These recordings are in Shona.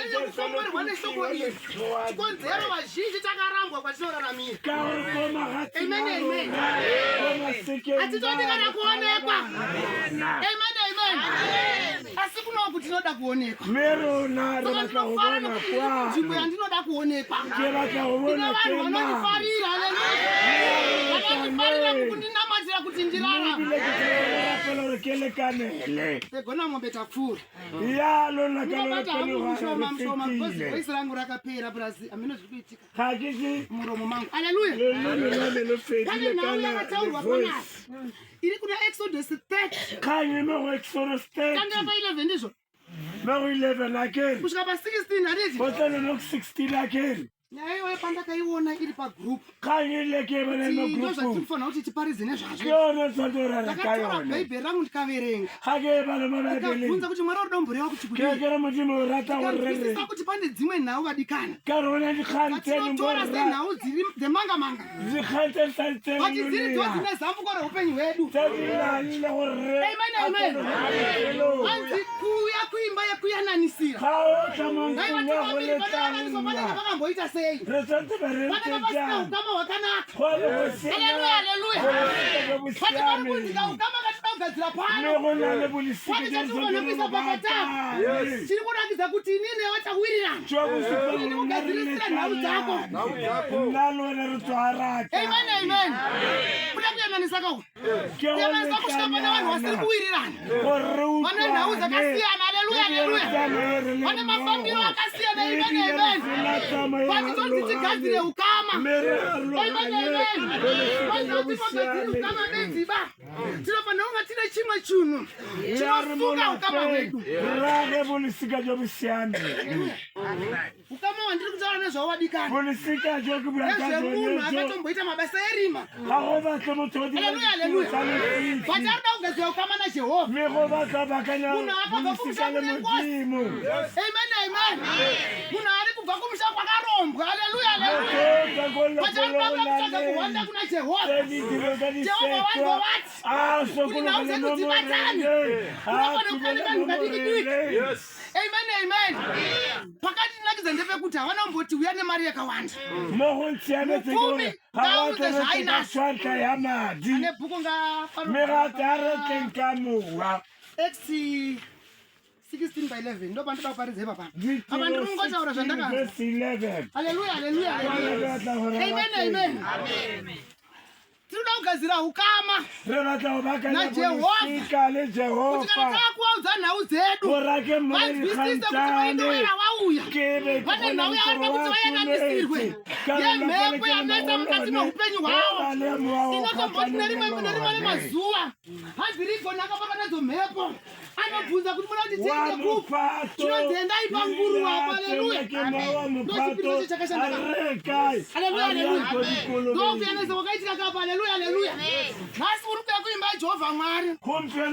Anyanya kukomorwa neshoko iri. Chikonzero vazhinji takarambwa kwatinoraramira. Amen, amen. Hatitodi kana kuonekwa. Amen, amen. Asi kuno kuti tinoda kuonekwa. Nzvimbo yandinoda kuonekwa. Kune vanhu vanondifarira. Haleluya. Vanondifarira mukundinamatira kuti ndirarama. Tegona mombe takfura. Mshoma voice rangu rakapera brazi ameno zvikuitika. Muromo mangu. Haleluya. Pane nhau yakataurwa panapa. Iri kuna Exodus 30. Tanga pa 11 ndizvo. No 11 again. Kusvika pa 16 handiti. Botano no 16 again. Nyaya pandakaiona iri pagroup. Kanyileke bane no group. Ndozvatifana kuti tiparidze nezvazvo. Yona zvandora rakaiona. Bhaibheri rangu ndikaverenga. Hage bana mababeli. Ndakabvunza kuti mwari udomborewa kuti kudii. Kekera mutima urata urere. Ndakabvunza kuti pane dzimwe nhau vadikana. Karona ndikhanteni ngora. Senhau dzemanga manga. Zikhanteni santeni. Kuti dziri dzine zambuko reupenyu hwedu. Tadilanyile urere. Amen, amen. Anzi kuya kuimba yekuyananisira. Vakamboita sei? Haleluya, haleluya. Pati vari kundika ukama katika ugadzira pano. Pati chatikona kuisa pakata. Chiri kurakidza kuti inini watawirirana. Inini ugadzirisira nhau dzako. Amen, amen. Kuda kuyananisa kawo. Kuyananisa kusvika pana vanhu vasiri kuwirirana. Vane nhau dzakasiyana. Haleluya, haleluya. Vane mafambiro akasiyana. Amen, amen. Pati toti tigadzire ukama. Amen, amen. Pati toti tigadzire ukama nedziba. Tinofanira kunge tine chimwe chinhu chinosunga ukama hwedu. Ukama wandiri kutaura nezvawo vadikana. Nezvemunhu akatomboita mabasa erima. Haleluya, haleluya. Pati arida kugadzira ukama naJehovha. Munhu akabva kumusha kune ngozi. Amen, amen. Munhu ari kubva kumusha kwakarombwa. Haleluya, haleluya. Pati arida kutsvaga kuhwanda kuna Jehovha. Jehovha wangovat. Kuti nhau dzedu dzibatane. Unofanira kukanika vanhu kadiki. Amen, amen. Pakati ndinakidza ndepekuti havana kumboti uya nemari yakawanda. Mupfumi ngauze zvaainazo. Ane bhuku Acts 16:11 ndo pandoda kuparidza ipapa. Apa ndiri kungotaura zvandakaona. Haleluya, haleluya. Amen, amen. Tinoda kugadzira ukama naJehovha. Kuti kana takuudza nhau dzedu vazwisise kuti vaindowera vauya. Vane nhau yavarida kuti vayananisirwe. Yemhepo yanetsa mukati meupenyu hwavo. Inotomboti nerimwe remazuva hanzi rigoni akapaka nadzo mhepo. Anobvunza kuti muda kuti tiende kupi. Tinonzi endai panguruva. Haleluya. Ndochipiriso chakashandaka. Haleluya, haleluya. Ndokuyanisa wakaitika kapa. Haleluya, haleluya. Nhasi uri kuya kuimba yaJehovha Mwari.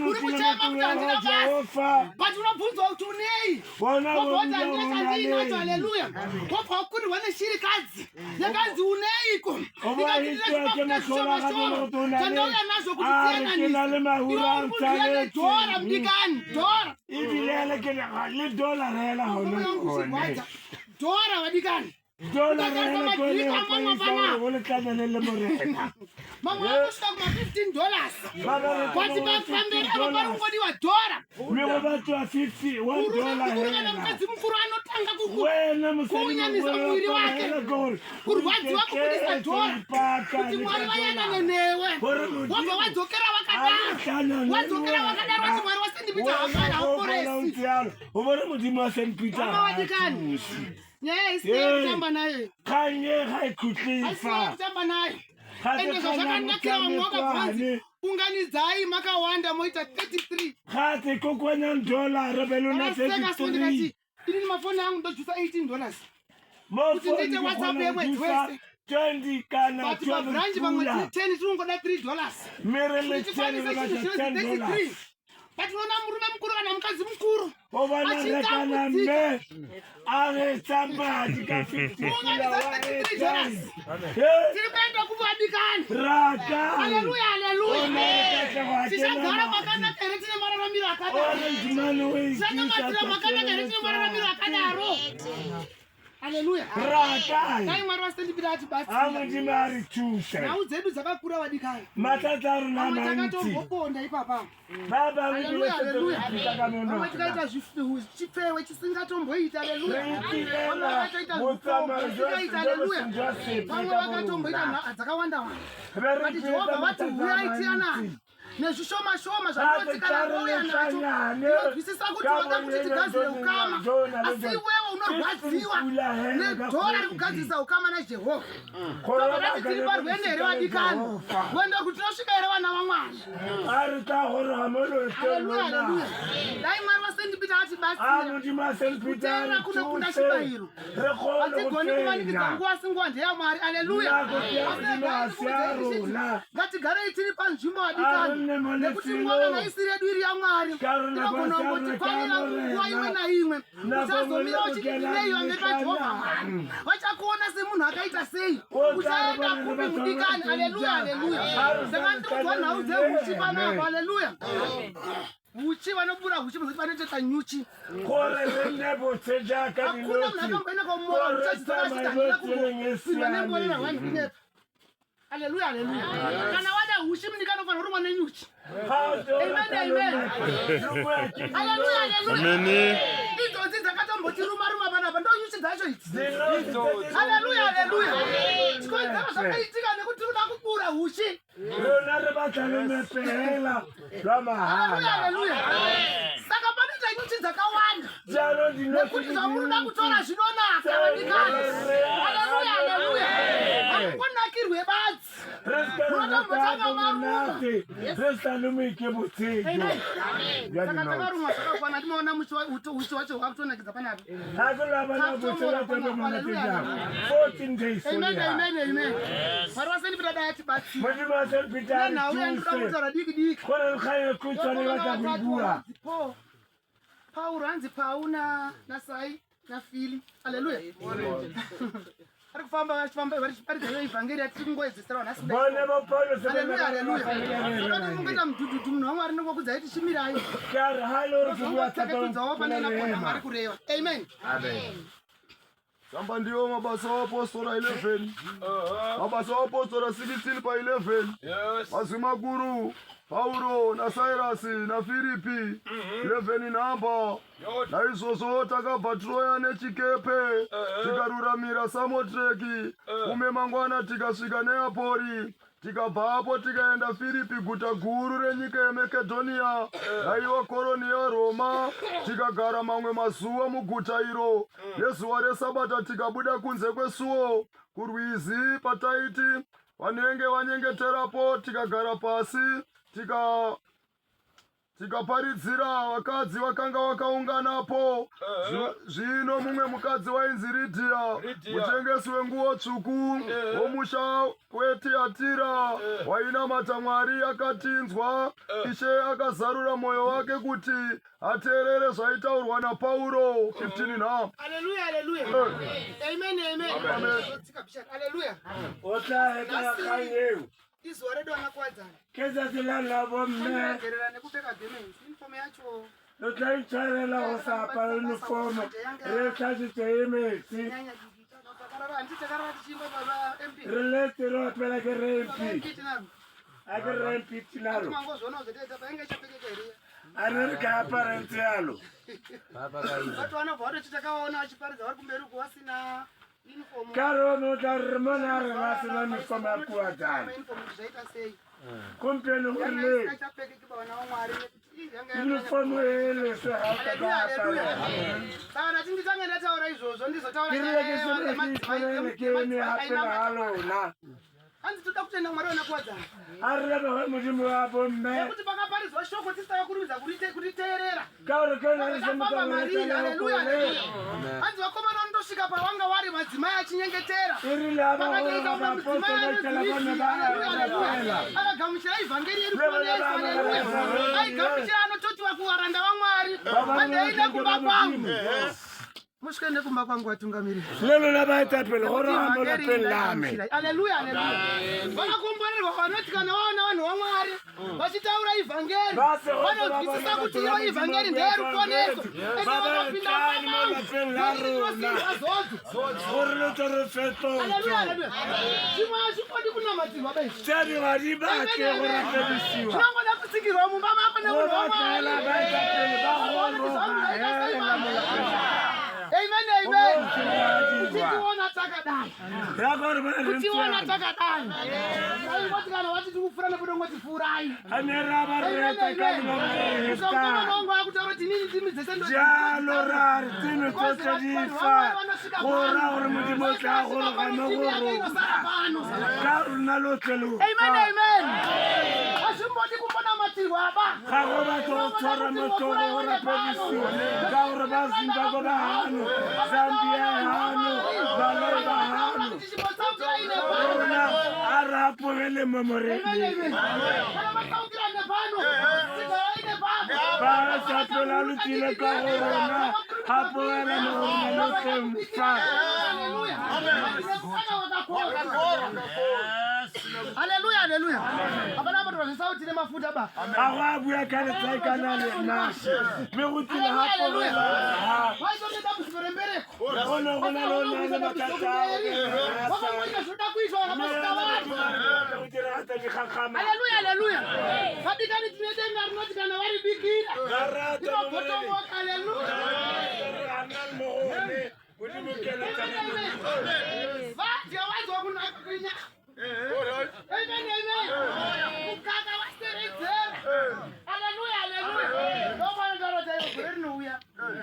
Uri kuchema kuti handina basa. But unobvunzwa kuti unei. Wobvoti handina chandinacho. Haleluya. Wobva wakurirwa neshirikadzi. Yakanzi uneiko. Ikatitira chimafuta shoma. Chandauya nazvo kuti tiyananise. Iwe uri kundira nedhora mudikani. Dora. Dora vadikani. Mamwe vanosvika kuma$15. Kwati vafambira avo vari kungodiwa dhora. Urukana mukadzi mukuru anotanga kuunyanisa muviri wake. Kurwadziwa kubudisa dhora. Kuti Mwari vayanane newe. Wabva wadzokera wakadaro. Wadzokera wakadaro kuti Mwari wasindipita hapana hauporesi. Mama vadikani. Nyaya isiyei kutamba naye. Asiyei kutamba naye. Ende zvazvakanakira vamwe vakabvanzi unganidzai makawanda moita 33. Khati kokwanya $1 rebelona 33. Ini mafoni yangu ndojusa $18. Kuti ndite WhatsApp yemwe twese. 20 kana 12. Branch vamwe 10 tinongoda $3. Merele $10. Patinoona murume mukuru kana mukadzi mukuru. Ovanarekana me aresamba tika $50. Tiri kuenda kuvadikani. Raka. Haleluya, haleluya. Tichagara makanaka here tine mararamiro akadaro. Tichagamatira makanaka here tine mararamiro akadaro. Haleluya. Rakai. Dai Mwari wasendipira ati basi. Amwe mari chuse. Nhau dzedu dzakakura vadikani. Matataru na manti. Takatomboponda ipapa. Baba haleluya, haleluya. Amwe tikaita chifewe chisingatomboita. Haleluya. Vamwe vakatoita zvifoma zvisingaita. Haleluya. Vamwe vakatomboita dzakawanda wanda. Vati Jehovha vati huyai tiyanani. Nezvishoma shoma zvinotikana nacho ndinozwisisa kuti wada kuti tigadzire ukama, asi iwewe unorwadziwa nedhora rekugadzirisa ukama naJehovha. Vakati tiri parwendo here vadikani, wenda kuti tinosvika here vana vaMwari. Haleluya, haleluya. Dai Mwari wasendipita ati basi kuteera kunokunda chibayiro, hatigoni kumanikidza nguva asi nguva ndeyamwari. Haleluya. Ngatigare tiri panzvimbo vadikani, nekuti mwana naisi redu iri yaMwari inogona kungotikwanira nguva imwe naimwe. Uchazomira uchididinei vange paJehovha Mwari, vachakuona semunhu akaita sei, uchaenda kupi mudikani. Haleluya, haleluya. Saka ndiri kunzwa nhau dzehuchi panapa. Haleluya. Huchi vanobura huchi muzoti vanotoita nyuchi. Hakuna munhu akamboenda kwamumoa uchazitorachitangira kupindwa nemborera hwani kunepa. Haleluya, haleluya. Kana wada huchi mundikano fana urumwa nenyuchi. Amen, amen. Haleluya, haleluya. Amen. Idzozi dzakatombotiruma panapa ndo nyuchi dzacho idzi. Haleluya, haleluya. Chikonzero zvakaitika nekuti tiri kuda kubura huchi. Haleluya, haleluya. Saka panoita nyuchi dzakawanda nekuti zvamurikuda kutora zvinonaka vadikani. Haleluya, haleluya. Hamukonakirwe badzi, munotombotanga maruma. Saka takarumwa zvakakwana. Timaona uchi wacho wakutonakidza panapa. Amen, amen, amen. Mwari wasendipira dai ati basi nenhau yandiroda kutaura diki diki. Pauro hanzi Pau naSai naFili. Haleluya. Ari kufamba vachifamba vachiparidza evhangeri atiri kungoedzesera nhasi. Haleluya, haleluya. Mungoita mudhudhudhu munhu waMwari nongokudza aiti chimirai. Takatudzawo panena pona Mwari kureva. Amen. Samba ndiyo mabasa apostora 11. Mabasa apostora 16 pa 11. Mazwi makuru Paulo na Cyrus na Filipi 11 namba. Naizvozvo takabva Troya nechikepe tikaruramira Samotreki. Kume mangwana tikasvika neApori. Tikabva apo tikaenda Filipi, guta guru renyika yeMakedhonia raiva koroni yeRoma. Tikagara mamwe mazuva muguta iro. Nezuva reSabata tikabuda kunze kwesuo kurwizi pataiti vanenge vanyengeterapo. Tikagara pasi tikaparidzira vakadzi vakanga vakaunganapo. Zvino mumwe mukadzi wainzi Ridhia, mutengesi wenguo tsvuku womusha weTiatira, wainamata Mwari, akatinzwa Ishe akazarura mwoyo wake kuti ateerere zvaitaurwa naPauro. 15 na. Haleluya, haleluya. Amen, amen. Haleluya. Izuva redu vanakuwadzana. Keza zilala bomme. Gerera nekupfeka gemenzi. Uniform yacho. Notaitarela hosapa uniform. Rekazi teimezi. Handitakarara tichimba baba MP. Relate rot pela ke rempi. Ake rempi tinalo. Mangozvona kuzotedza painge ichapfekeka here. Anerika aparente yalo. Vatu vanobva vatochitakaona vachiparidza vari kumberi uko vasina uniform. Karo notarmona vasina uniform yakuwadzana. Kumpeni urle. Uniform ele haleluya. Kana tinditanga ndataura izvozvo ndizotaura hanzi toda kutenda Mwari wanakuwadzana. Arraba mujimu wapo mme. Nekuti pakaparidzwa shoko tisitaka kurudza kuriteerera. Kauro kana Papa Maria, haleluya. Hanzi vakomana vanotosvika pavanga vari madzimai achinyengetera. Pakaita una mudzimai anozivisi. Haleluya. Akagamuchira ivhangeri yeruponeso. Haleluya. Aigamuchira anototiwa kuvaranda vaMwari. Vandaenda kumba kwangu. Mushkende kumba kwangu watungamiri. Lelo la baita pele hora mo la pele lame. Haleluya, haleluya. Vakakomborerwa vanotikana vaona vanhu vaMwari vachitaura ivhangeri. Vanozwisisa kuti iyo ivhangeri ndeyeruponeso. Ende vanopinda Haleluya, haleluya. Chimwe hachikodi kunamatirwa beshe. Tari varibake kurapelisiwa. Chinongoda kutsikirwa mumba mako nemunhu waMwari. Amen, amen. Kutiona takadai. Kutiona takadai. Ngoti kana wati tikufura nebudo ngoti furai. Anera bareta kana Sokona mongo akutaura kuti nini timi dzesendo. Jalo rar timi tota difa. Ora ora mudimo tla ora kana goro. Karuna lotelo. Amen, amen. Asimbodi kumbona matirwa aba. Kagoba to tora motoro ora pelisiwa. Kaura bazimba goba hano. Zambia hano. Baleba hano. Ora arapo vele memore. Para sapela lutile kahorona. Hapo vele memore lotemfa. Haleluya, haleluya. Abana abantu bazisawuthi nemafuta ba. Awabu ya kale tsaikana nashi. Begutile hapo vele. Wayizonke tabusiberembere. Ona lona makata. Haleluya, haleluya. Fatikani tinetenga rinoti kana vari bikira. Inopotomoka, haleluya. Vati awaidzwa kunaka kwenyama. Amen, amen. Mukaka waseredzera. Haleluya, haleluya. Ndomana ndarota iyo gore rinouya.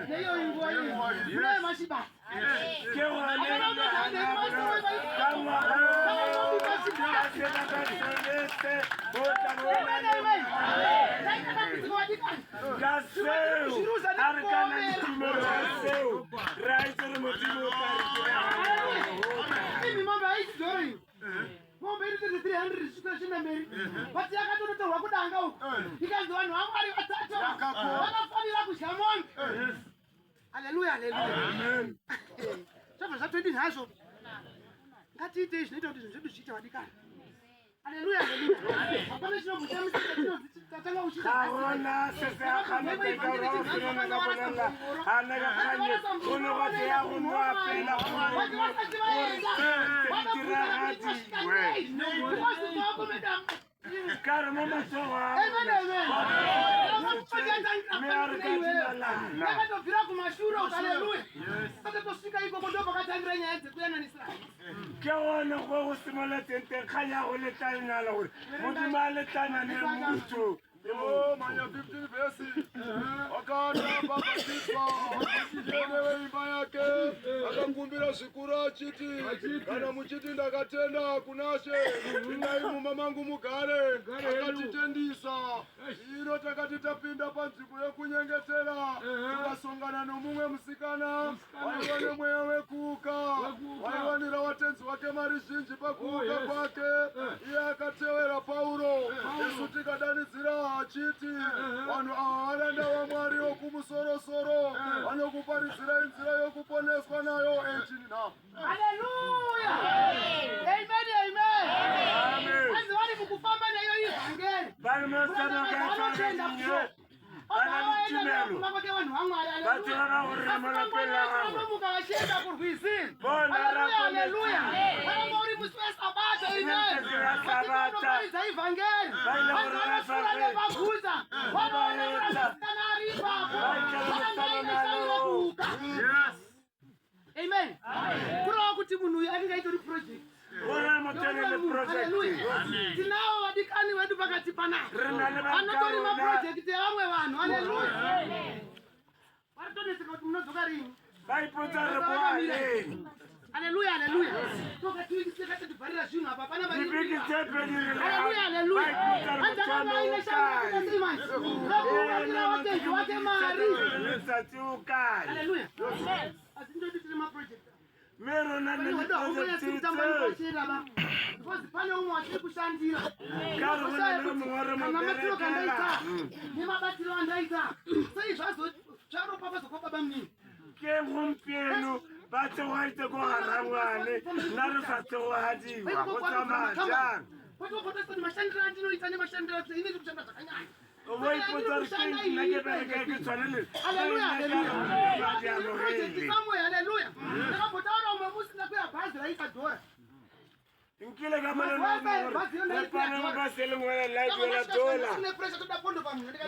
Neiyo inguva iyi. Munaye machibasa. Mombe iri 300 zvisvika chimemberi. Pati yakatonotorwa kudanga uko. Ikanzi vanhu vaMwari vatatu vakafanira kudya mombe. Haleluya, haleluya. Zvabva zvatodi nazvo. Ngatiite zvinoita kuti zvinhu zvedu zviite vadikana. Haleluya, haleluya. Hapana chinobvu chamusika uchita. Kaona sese akanateka rausina ngabonela. Anaka kanye unokwati yakunwa pela kuwa. Cara, mama soa. Amen, amen. Nakatobvira kumashuro, haleluya. Akatosvika ikoko ndopakatangira nyaya dzekuyananisa. Keona kwokusimula tente khanya uletana uri. Muti maletana nemuntu. Oh, manya 15 verse. Akana baba sifa. Yewe imba yake. Akamkumbira zvikuru achiti. Kana muchiti ndakatenda kunashe. Ndaimu mamangu mugare. Akatitendisa. Iro takati tapinda panzvimbo yekunyengetera. Tukasongana nomumwe musikana. Waione mweya wekuuka. Waiwanira watenzi wake mari zhinji pakuuka kwake. Iye akatevera Pauro. Yesu tikadanidzira achiti vanhu ava varanda vaMwari wokumusoro-soro vanokuparidzira nzira yokuponeswa nayo 18 now. Haleluya. Amen, amen. Vanhu vari mukufamba neyo ivhangeri. Vanhu masana katsanga nyo. Vanhu vanhu vaMwari. Vati vakaurira malapela vavo. Vanomuka vachienda kurwizini. Haleluya, haleluya. Vanonga uri muSabata, amen. Vanoparidza ivhangeri. Vanhu vanosura nevaguta. Vanoona musikana ari ipapo. Vanonga kuuka. Amen. Kurava kuti munhu uyu anenge aitori project. Tinavo vadikani vedu pakati panapa vanotori maprojekti evamwe vanhu. Haleluya. Varitoneseka kuti munodzoka rini. Haleluya, haleluya. Toka tuikiseka tibvarira zvinhu apa pana vari. Haleluya, haleluya. Andakanga ine shamba kusimani. Rokuwanira watenzi wake mari. Haleluya. Asi ndoti tiri maprojekti. Mero na nini project because pane umwe watiri kushandira. Karo na mwara mamatiro kandaita. Nemabatiro andaita. Sei zvazo zvaro papa zokwa baba mnini. ke gompieno ba tsegogaite ko garangwane nna re sa tsegogadiwa go tsamaya jang o bo ipotsa re ke nna ke bereka ke tshwane le nkile ka molelepalemo ba se lengwela laduela dola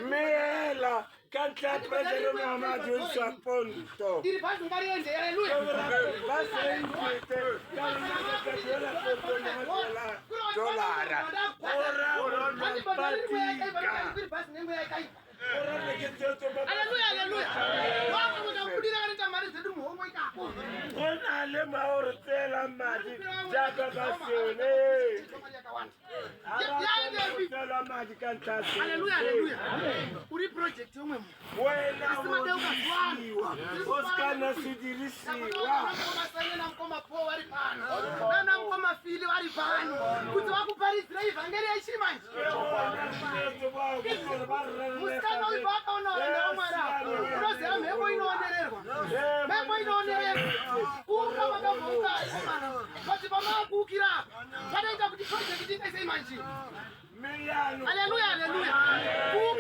mme ela ka ntlha presere moamadiosa ponto ba senkete ka duela dolara orapatika go na le maore tsela madi jaaka ba sone tsela madi ka ntlha wena o skana se dirisiwa Haleluya, haleluya.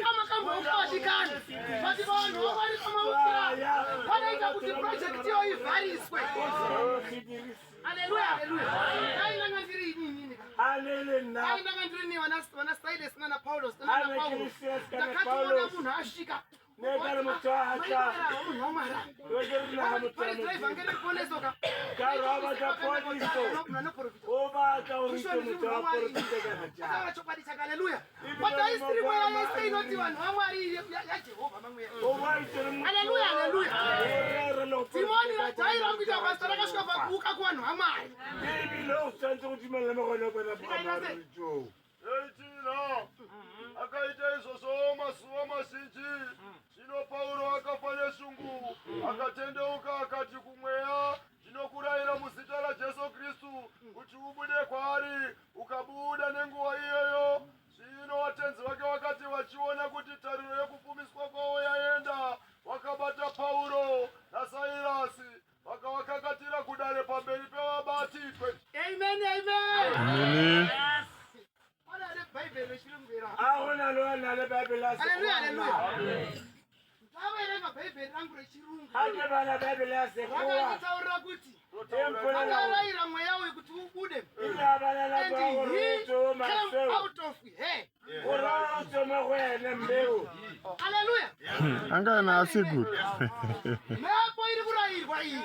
Kama kama ukashikana. Basi bwana, wale kama ukira. Wanaita kuti project hiyo ivariswe. Haleluya, haleluya. Haina ngandiri nini? Haleluya. Haina ngandiri ni wana Silas na Paulo na Paulo. Takati wana munhu ashika. Negara mutwacha. Wegerna mutwacha. Karaba ta poliso. Oba ta urito mutwacha portega. Haleluya. Bata history moya yese inoti vanhu vamwari ya Jehova mamwe. Haleluya, haleluya. Simoni vajaira kuita basa rakasvika pakuka kuvanhu vamwari. Baby lo santo kutimela makona pana pamarijo. Eitina akaita izvozvo mazuva mazhinji. Zvino Pauro akafa nesungu akatendeuka akati kumweya, ndinokurayira muzita raJesu Kristu kuti ubude kwaari. Ukabuda nenguva iyoyo. Zvino vatenzi vake vakati vachiona kuti tariro yekupfumiswa kwavo yaenda, vakabata Pauro naSairasi vakavakakatira kudare pamberi pevabati. Amen, amen. Amen. Haleluya, haleluya. Hata bana Bible yasekuwa. Vakataura kuti vakarayira mweya wekuti ubude. Ilabana la He came out of her. Urato mawene mbeu. Haleluya. Anga na asigu. Mepo iri kurayirwa iyi.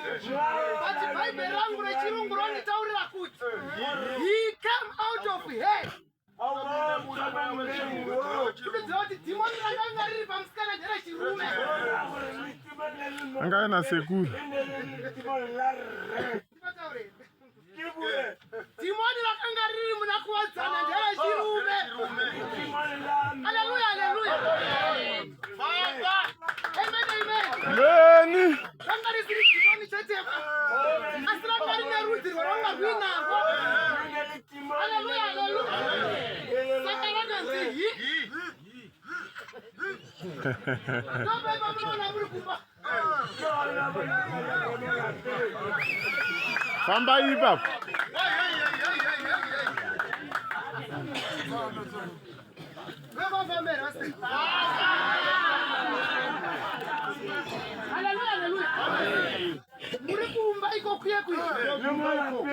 Bati Bible rangu rechirungu ronitaurira kuti he came out of her. Anga na seguro. Timoni rakanga riri muna kuwadzana ndera chirume. Haleluya, haleluya. Amen, amen. Beni. Ranga riri timoni chetepo. Asi ranga rine rudzi rwaronga rwinarwo. Haleluya, haleluya. Saka ranga nzi Nobeba mwana muri kumba. Famba iba. Haleluya, haleluya. Muri kumba iko kuye kuye.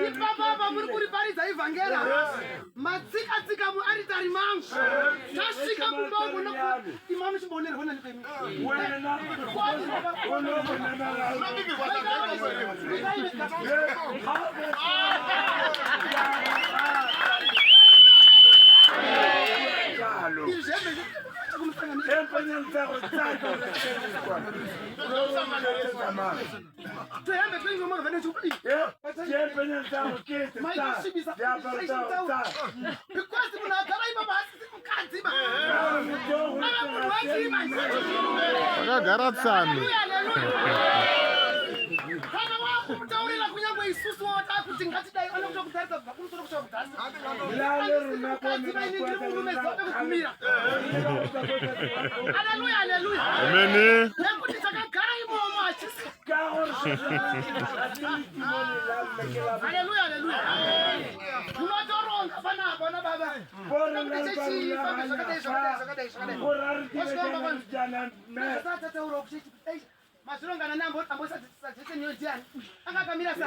Ipapa muri kuriparidza ivhangera. Matsika tsika mu aritari mangu. Tasvika kumbongo noku imamu chimbonerwa nani pemi. Wena Agora tsano. Taurira kunyangwe isusu wata kuti ngatidai anokuta kutarisa kubva kumusoro kusvika kudhasi. Haleluya, haleluya. Amen. Nekuti takagara imomo achisi. Haleluya, haleluya. Unotoronga bana bona baba. Masulongana nambo ambosathethe nyodiani angakamira sa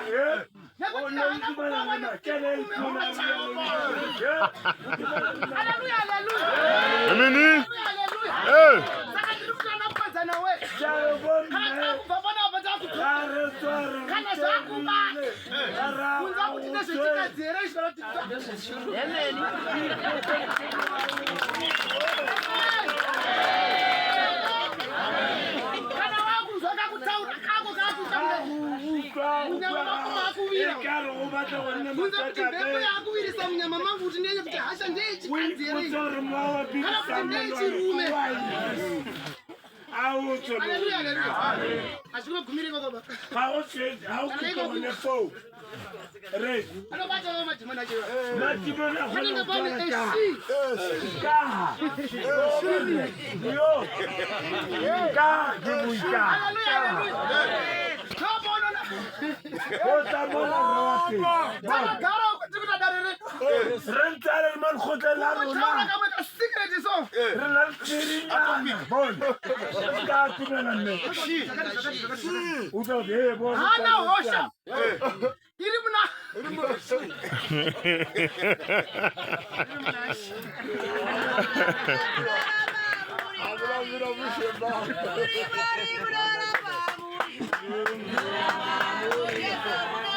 haleluya haleluya Ameni. haleluya saka ndiri kutana kukwadzana we kana kubva pana abataku kana zvakuba kunza kuti nezvetikadzera izvaro amen kunza kuti mhepo yakuvirisa munyama mangu kuti ndeye kuti hasha ndeyechikadzeri kana kuti ndeyechirume haleluya haleluya hazvinogumiriko baba anobatao madhimoni acho panenge pane vanogara kuti kuti adarere rentare rimankhotlela rona kamwe kasekret so hana hosha iri muna Yes,